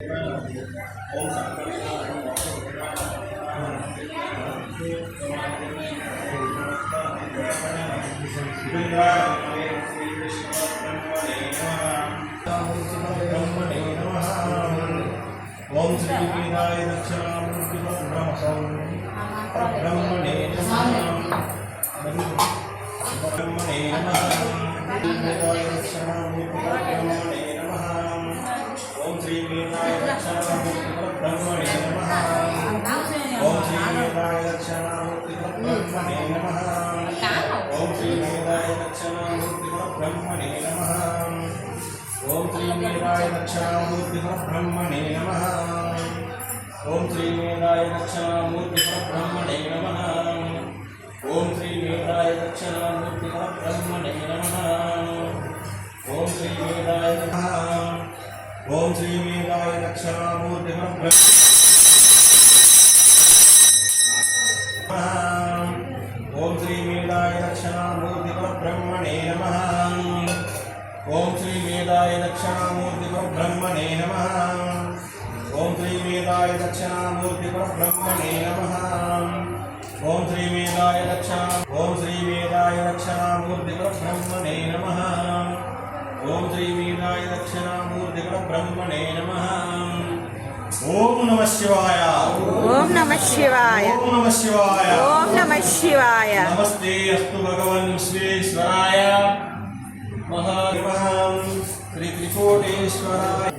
ओम श्री वीराय दक्षिणामूर्ति ब्रह्मणे ब्रह्मणे वीराय दक्षिणामूर्ति ब्रह्मणे नमः। ओम श्री वीराय दक्षिणामूर्ति ब्रह्मणे नमः। ओम श्री वीराय दक्षिणामूर्ति ब्रह्मणे नमः। ओम श्री वीराय दक्षिणामूर्ति ब्रह्मणे नमः। ओम श्री वीराय दक्षिणामूर्ति ब्रह्मणे नमः। ओम श्री वीराय दक्षिणामूर्ति ब्रह्मणे नमः। ओम श्री वीराय दक्षिणामूर्ति ब्रह्मणे नमः। ओम श्री वीराय ओम श्री वीराय दक्षिणामूर्ति ओम श्री वीराय दक्षिणामूर्ति ब्रह्मणे नमः। ओम श्री वेदाय दक्षिणामूर्ति ब्रह्मणे नमः। ओम श्री वेदाय दक्षिणामूर्ति ब्रह्मणे नमः। ओम श्री वेदाय दक्षिणामूर्ति ब्रह्मणे नमः। ओम श्री वेदाय दक्षिणामूर्ति ब्रह्मणे नमः। ओम नमः शिवाय। ओम नमः शिवाय। ओम नमः शिवाय। ओम नमः शिवाय। नमस्ते अस्तु भगवन् विश्वेश्वराय महादेवां श्री त्रिकोटेश्वराय।